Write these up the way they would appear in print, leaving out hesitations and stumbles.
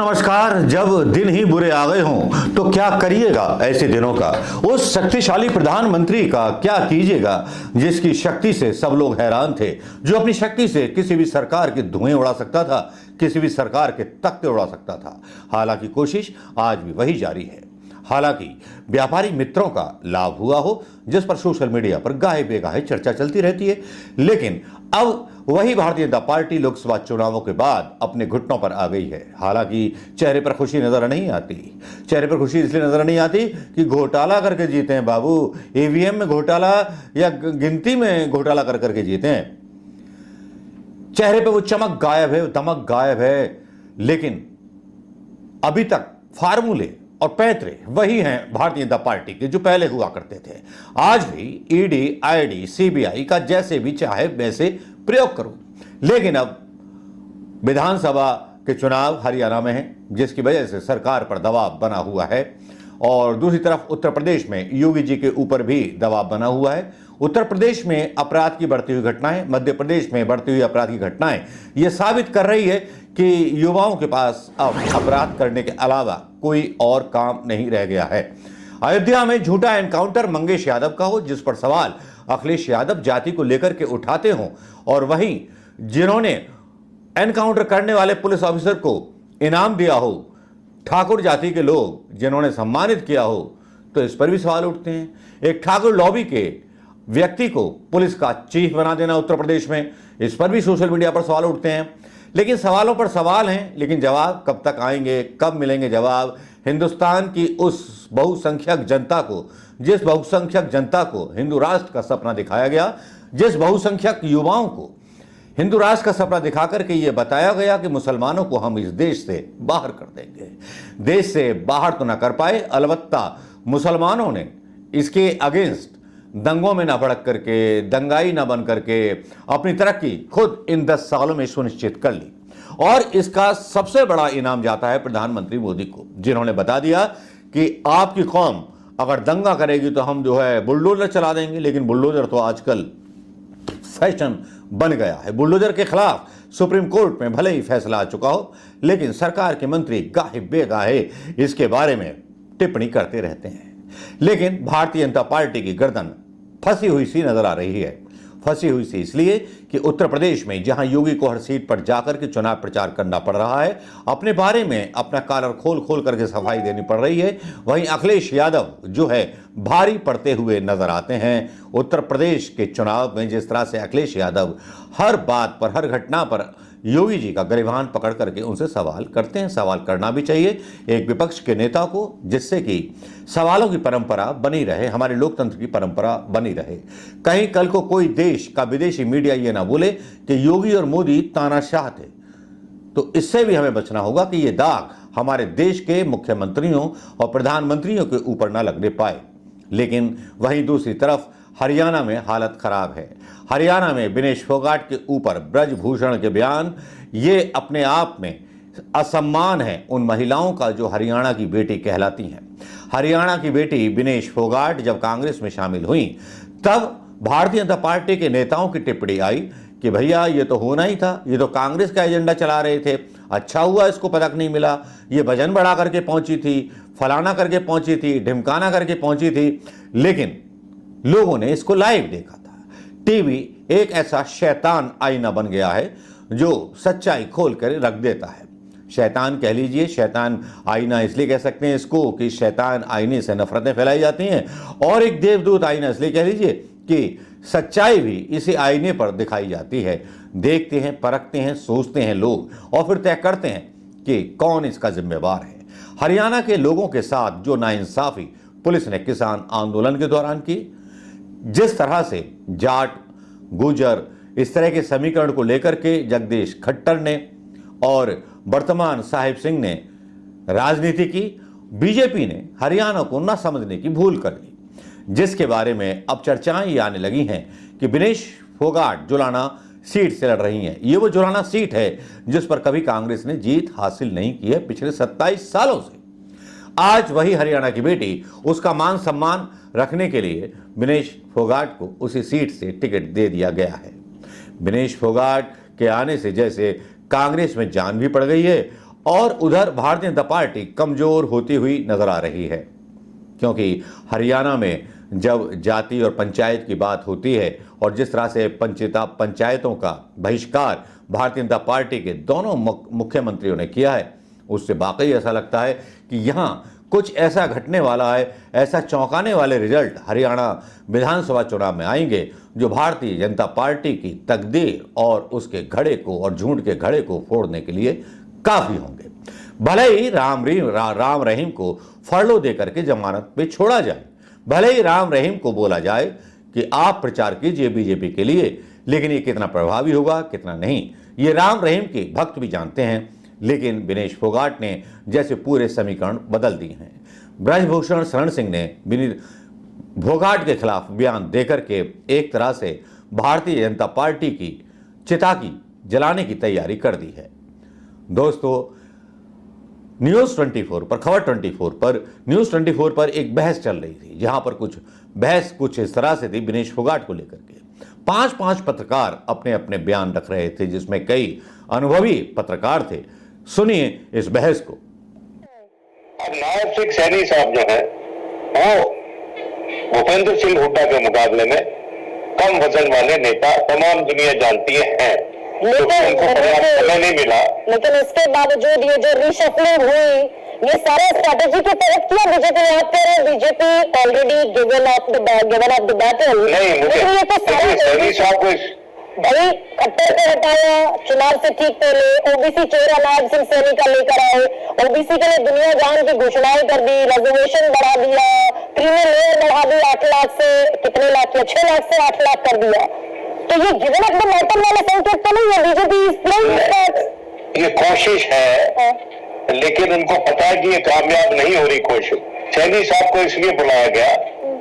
नमस्कार। जब दिन ही बुरे आ गए हों तो क्या करिएगा ऐसे दिनों का? उस शक्तिशाली प्रधानमंत्री का क्या कीजिएगा जिसकी शक्ति से सब लोग हैरान थे, जो अपनी शक्ति से किसी भी सरकार के धुएं उड़ा सकता था, किसी भी सरकार के तख्ते उड़ा सकता था। हालांकि कोशिश आज भी वही जारी है। हालांकि व्यापारी मित्रों का लाभ हुआ हो, जिस पर सोशल मीडिया पर गाहे बेगाहे चर्चा चलती रहती है, लेकिन अब वही भारतीय जनता पार्टी लोकसभा चुनावों के बाद अपने घुटनों पर आ गई है। हालांकि चेहरे पर खुशी नजर नहीं आती। चेहरे पर खुशी इसलिए नजर नहीं आती कि घोटाला करके जीते हैं बाबू, ईवीएम में घोटाला या गिनती में घोटाला कर करके जीते हैं। चेहरे पे वो चमक गायब है, दमक गायब है। लेकिन अभी तक फार्मूले और पैतरे वही हैं भारतीय जनता पार्टी के जो पहले हुआ करते थे। आज भी ईडी, आईडी, सीबीआई का जैसे भी चाहे वैसे प्रयोग करो। लेकिन अब विधानसभा के चुनाव हरियाणा में हैं, जिसकी वजह से सरकार पर दबाव बना हुआ है। और दूसरी तरफ उत्तर प्रदेश में योगी जी के ऊपर भी दबाव बना हुआ है। उत्तर प्रदेश में अपराध की बढ़ती हुई घटनाएं, मध्य प्रदेश में बढ़ती हुई अपराध की घटनाएं ये साबित कर रही है कि युवाओं के पास अब अपराध करने के अलावा कोई और काम नहीं रह गया है। अयोध्या में झूठा एनकाउंटर मंगेश यादव का हो, जिस पर सवाल अखिलेश यादव जाति को लेकर के उठाते हों, और वहीं जिन्होंने एनकाउंटर करने वाले पुलिस ऑफिसर को इनाम दिया हो, ठाकुर जाति के लोग जिन्होंने सम्मानित किया हो, तो इस पर भी सवाल उठते हैं। एक ठाकुर लॉबी के व्यक्ति को पुलिस का चीफ बना देना उत्तर प्रदेश में, इस पर भी सोशल मीडिया पर सवाल उठते हैं। लेकिन सवालों पर सवाल हैं, लेकिन जवाब कब तक आएंगे, कब मिलेंगे जवाब? हिंदुस्तान की उस बहुसंख्यक जनता को, जिस बहुसंख्यक जनता को हिंदू राष्ट्र का सपना दिखाया गया, जिस बहुसंख्यक युवाओं को हिंदू राष्ट्र का सपना दिखा करके ये बताया गया कि मुसलमानों को हम इस देश से बाहर कर देंगे। देश से बाहर तो ना कर पाए, अलबत्ता मुसलमानों ने इसके अगेंस्ट दंगों में ना भड़क करके, दंगाई ना बन करके अपनी तरक्की खुद इन 10 सालों में सुनिश्चित कर ली। और इसका सबसे बड़ा इनाम जाता है प्रधानमंत्री मोदी को, जिन्होंने बता दिया कि आपकी कौम अगर दंगा करेगी तो हम जो है बुलडोजर चला देंगे। लेकिन बुलडोजर तो आजकल फैशन बन गया है। बुलडोजर के खिलाफ सुप्रीम कोर्ट में भले ही फैसला आ चुका हो, लेकिन सरकार के मंत्री गाहे बेगाहे इसके बारे में टिप्पणी करते रहते हैं। लेकिन भारतीय जनता पार्टी की गर्दन फंसी हुई सी नजर आ रही है। फंसी हुई सी इसलिए कि उत्तर प्रदेश में जहां योगी को हर सीट पर जाकर के चुनाव प्रचार करना पड़ रहा है, अपने बारे में अपना कॉलर खोल खोल करके सफाई देनी पड़ रही है, वहीं अखिलेश यादव जो है भारी पड़ते हुए नजर आते हैं। उत्तर प्रदेश के चुनाव में जिस तरह से अखिलेश यादव हर बात पर, हर घटना पर योगी जी का गरिमाण पकड़ करके उनसे सवाल करते हैं। सवाल करना भी चाहिए एक विपक्ष के नेता को, जिससे कि सवालों की परंपरा बनी रहे, हमारे लोकतंत्र की परंपरा बनी रहे। कहीं कल को कोई देश का विदेशी मीडिया ये ना बोले कि योगी और मोदी तानाशाह थे, तो इससे भी हमें बचना होगा कि ये दाग हमारे देश के मुख्यमंत्रियों और प्रधानमंत्रियों के ऊपर ना लगने पाए। लेकिन वहीं दूसरी तरफ हरियाणा में हालत खराब है। हरियाणा में विनेश फोगाट के ऊपर ब्रजभूषण के बयान, ये अपने आप में असम्मान है उन महिलाओं का जो हरियाणा की बेटी कहलाती हैं। हरियाणा की बेटी विनेश फोगाट जब कांग्रेस में शामिल हुई, तब भारतीय जनता पार्टी के नेताओं की टिप्पणी आई कि भैया ये तो होना ही था, ये तो कांग्रेस का एजेंडा चला रहे थे, अच्छा हुआ इसको पदक नहीं मिला, ये वजन बढ़ा करके पहुंची थी, फलाना करके पहुंची थी, ढिमकाना करके पहुंची थी। लेकिन लोगों ने इसको लाइव देखा था। टीवी एक ऐसा शैतान आईना बन गया है जो सच्चाई खोल कर रख देता है। शैतान कह लीजिए, शैतान आईना इसलिए कह सकते हैं इसको कि शैतान आईने से नफरतें फैलाई जाती हैं, और एक देवदूत आईना इसलिए कह लीजिए कि सच्चाई भी इसी आईने पर दिखाई जाती है। देखते हैं, परखते हैं, सोचते हैं लोग, और फिर तय करते हैं कि कौन इसका जिम्मेवार है। हरियाणा के लोगों के साथ जो नाइंसाफी पुलिस ने किसान आंदोलन के दौरान की, जिस तरह से जाट, गुजर, इस तरह के समीकरण को लेकर के जगदीश खट्टर ने और वर्तमान साहिब सिंह ने राजनीति की, बीजेपी ने हरियाणा को न समझने की भूल कर ली, जिसके बारे में अब चर्चाएं ये आने लगी हैं कि विनेश फोगाट जुलाना सीट से लड़ रही हैं। ये वो जुलाना सीट है जिस पर कभी कांग्रेस ने जीत हासिल नहीं की है पिछले 27 सालों से। आज वही हरियाणा की बेटी, उसका मान सम्मान रखने के लिए विनेश फोगाट को उसी सीट से टिकट दे दिया गया है। विनेश फोगाट के आने से जैसे कांग्रेस में जान भी पड़ गई है और उधर भारतीय जनता पार्टी कमजोर होती हुई नजर आ रही है, क्योंकि हरियाणा में जब जाति और पंचायत की बात होती है और जिस तरह से पंचायतों का बहिष्कार भारतीय जनता पार्टी के दोनों मुख्यमंत्रियों ने किया है, उससे वाकई ऐसा लगता है कि यहाँ कुछ ऐसा घटने वाला है, ऐसा चौंकाने वाले रिजल्ट हरियाणा विधानसभा चुनाव में आएंगे जो भारतीय जनता पार्टी की तकदीर और उसके घड़े को और झूठ के घड़े को फोड़ने के लिए काफी होंगे। भले ही राम रहीम को फरलो देकर के जमानत पे छोड़ा जाए, भले ही राम रहीम को बोला जाए कि आप प्रचार कीजिए बीजेपी के लिए, लेकिन ये कितना प्रभावी होगा कितना नहीं, ये राम रहीम के भक्त भी जानते हैं। लेकिन विनेश फोगाट ने जैसे पूरे समीकरण बदल दिए हैं। ब्रजभूषण शरण सिंह ने फोगाट के खिलाफ बयान देकर के एक तरह से भारतीय जनता पार्टी की चिता की जलाने की तैयारी कर दी है। दोस्तों, न्यूज़ 24 पर, खबर 24 पर, न्यूज़ 24 पर एक बहस चल रही थी, जहां पर कुछ इस तरह से थी विनेश फोगाट को लेकर के। 5 पत्रकार अपने अपने बयान रख रहे थे, जिसमें कई अनुभवी पत्रकार थे। सुनिए इस बहस को। अब नवाब सिंह सैनी साहब जो है वो भूपेंद्र सिंह हुड्डा के मुकाबले में कम वजन वाले नेता तमाम दुनिया जानती है, लेकिन उनको पर्याप्त समय नहीं मिला। लेकिन इसके बावजूद ये जो रिशफलिंग हुई, ये सारे स्ट्रैटेजी के तहत किया बीजेपी ने। आप कह रहे हैं BJP already given up the battle. नहीं, मुझे सैनी साहब को भाई खट्टर को हटाया चुनाव से ठीक पहले, ओबीसी चेहरा नवाब सिंह सैनी का लेकर आए, ओबीसी के लिए दुनिया जान की घोषणाएं कर दी, रिजर्वेशन बढ़ा दिया, प्रीमियम लेयर बढ़ा दी 8 लाख से कितने लाख किया, 6 लाख से 8 लाख कर दिया। तो ये गिवन अप द बैटल वाला संकेत तो नहीं है बीजेपी? ये कोशिश है, लेकिन उनको पता है कि ये कामयाब नहीं हो रही कोशिश। सैनी साहब को इसलिए बुलाया गया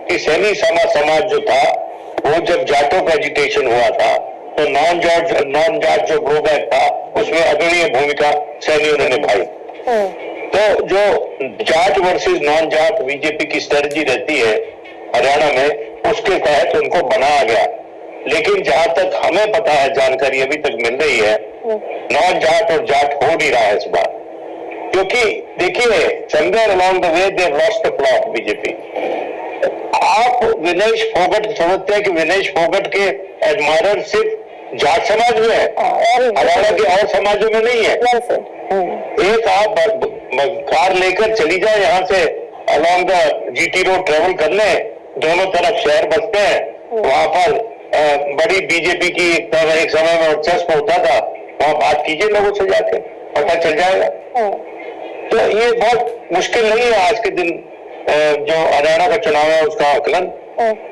कि सैनी समाज जो था वो जब जाटों का एजिटेशन हुआ था तो नॉन जाट जो ग्रोबैक था उसमें अग्रणीय भूमिका सैनियों ने निभाई। तो जो Jat versus non Jat BJP की स्ट्रेटजी रहती है हरियाणा में, उसके तहत उनको बनाया गया। लेकिन जहां तक हमें पता है, जानकारी अभी तक मिल रही है, नॉन जाट और जाट हो नहीं रहा है इस बार। क्योंकि देखिए, somewhere along the way they lost the plot BJP. आप विनेश फोगाट समझते हैं कि विनेश फोगाट के एडमायरर सिर्फ जाट समाज में है, हरियाणा के और समाजों में नहीं है। एक आप कार लेकर चली जाए यहाँ से along the GT road travel करने, दोनों तरफ शहर बसते हैं, वहां पर बड़ी बीजेपी की एक समय में वर्चस्व होता था, वहां बात कीजिए लोगों से जाके, पता चल जाएगा। तो ये बहुत मुश्किल नहीं है आज के दिन जो हरियाणा का चुनाव है उसका आकलन।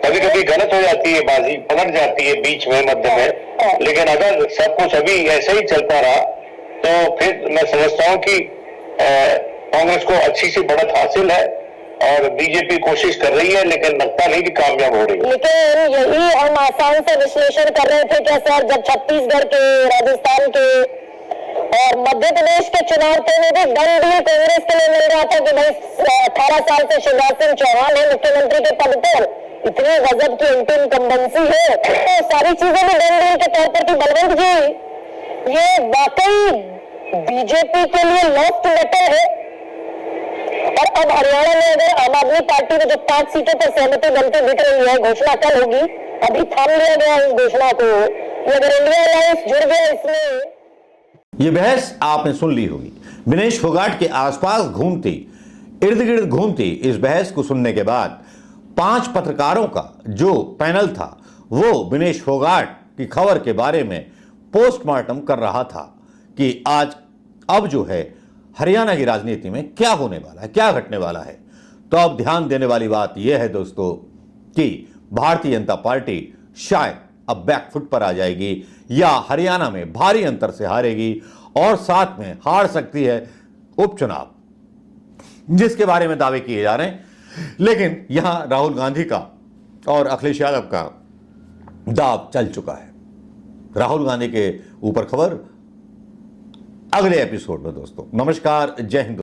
कभी कभी गलत हो जाती है, बाजी पलट जाती है बीच में, मध्य में, लेकिन अगर सब कुछ अभी ऐसे ही चलता रहा तो फिर मैं समझता हूँ कि कांग्रेस को अच्छी सी बढ़त हासिल है और बीजेपी कोशिश कर रही है, लेकिन लगता नहीं कि कामयाब हो रही है। लेकिन यही हम आसान से विश्लेषण कर रहे थे क्या सर, जब छत्तीसगढ़ के, राजस्थान के और मध्य प्रदेश के चुनाव के में भी डन डील कांग्रेस के लिए मिल रहा था कि भाई 18 साल से शिवराज सिंह चौहान है मुख्यमंत्री के पद पर, इतनी गजब की एंटी इनकम्बेंसी है, तो सारी चीजें भी डन डील के तौर पर थी। बलवंत जी, ये वाकई बीजेपी के लिए लॉस्ट मेटल है। और अब हरियाणा में अगर आम आदमी पार्टी में जो 5 सीटों पर सहमति बनती दिख रही है, घोषणा कल होगी, अभी थाम लिया गया इस घोषणा को, अगर इंडिया अलायंस जुड़ गया इसमें। ये बहस आपने सुन ली होगी। विनेश फोगाट के आसपास घूमती, इर्द गिर्द घूमती इस बहस को सुनने के बाद 5 पत्रकारों का जो पैनल था वो विनेश फोगाट की खबर के बारे में पोस्टमार्टम कर रहा था कि आज अब जो है हरियाणा की राजनीति में क्या होने वाला है, क्या घटने वाला है। तो अब ध्यान देने वाली बात यह है दोस्तों कि भारतीय जनता पार्टी शायद अब बैकफुट पर आ जाएगी या हरियाणा में भारी अंतर से हारेगी और साथ में हार सकती है उपचुनाव, जिसके बारे में दावे किए जा रहे हैं। लेकिन यहां राहुल गांधी का और अखिलेश यादव का दाव चल चुका है। राहुल गांधी के ऊपर खबर अगले एपिसोड में दोस्तों। नमस्कार, जय हिंद।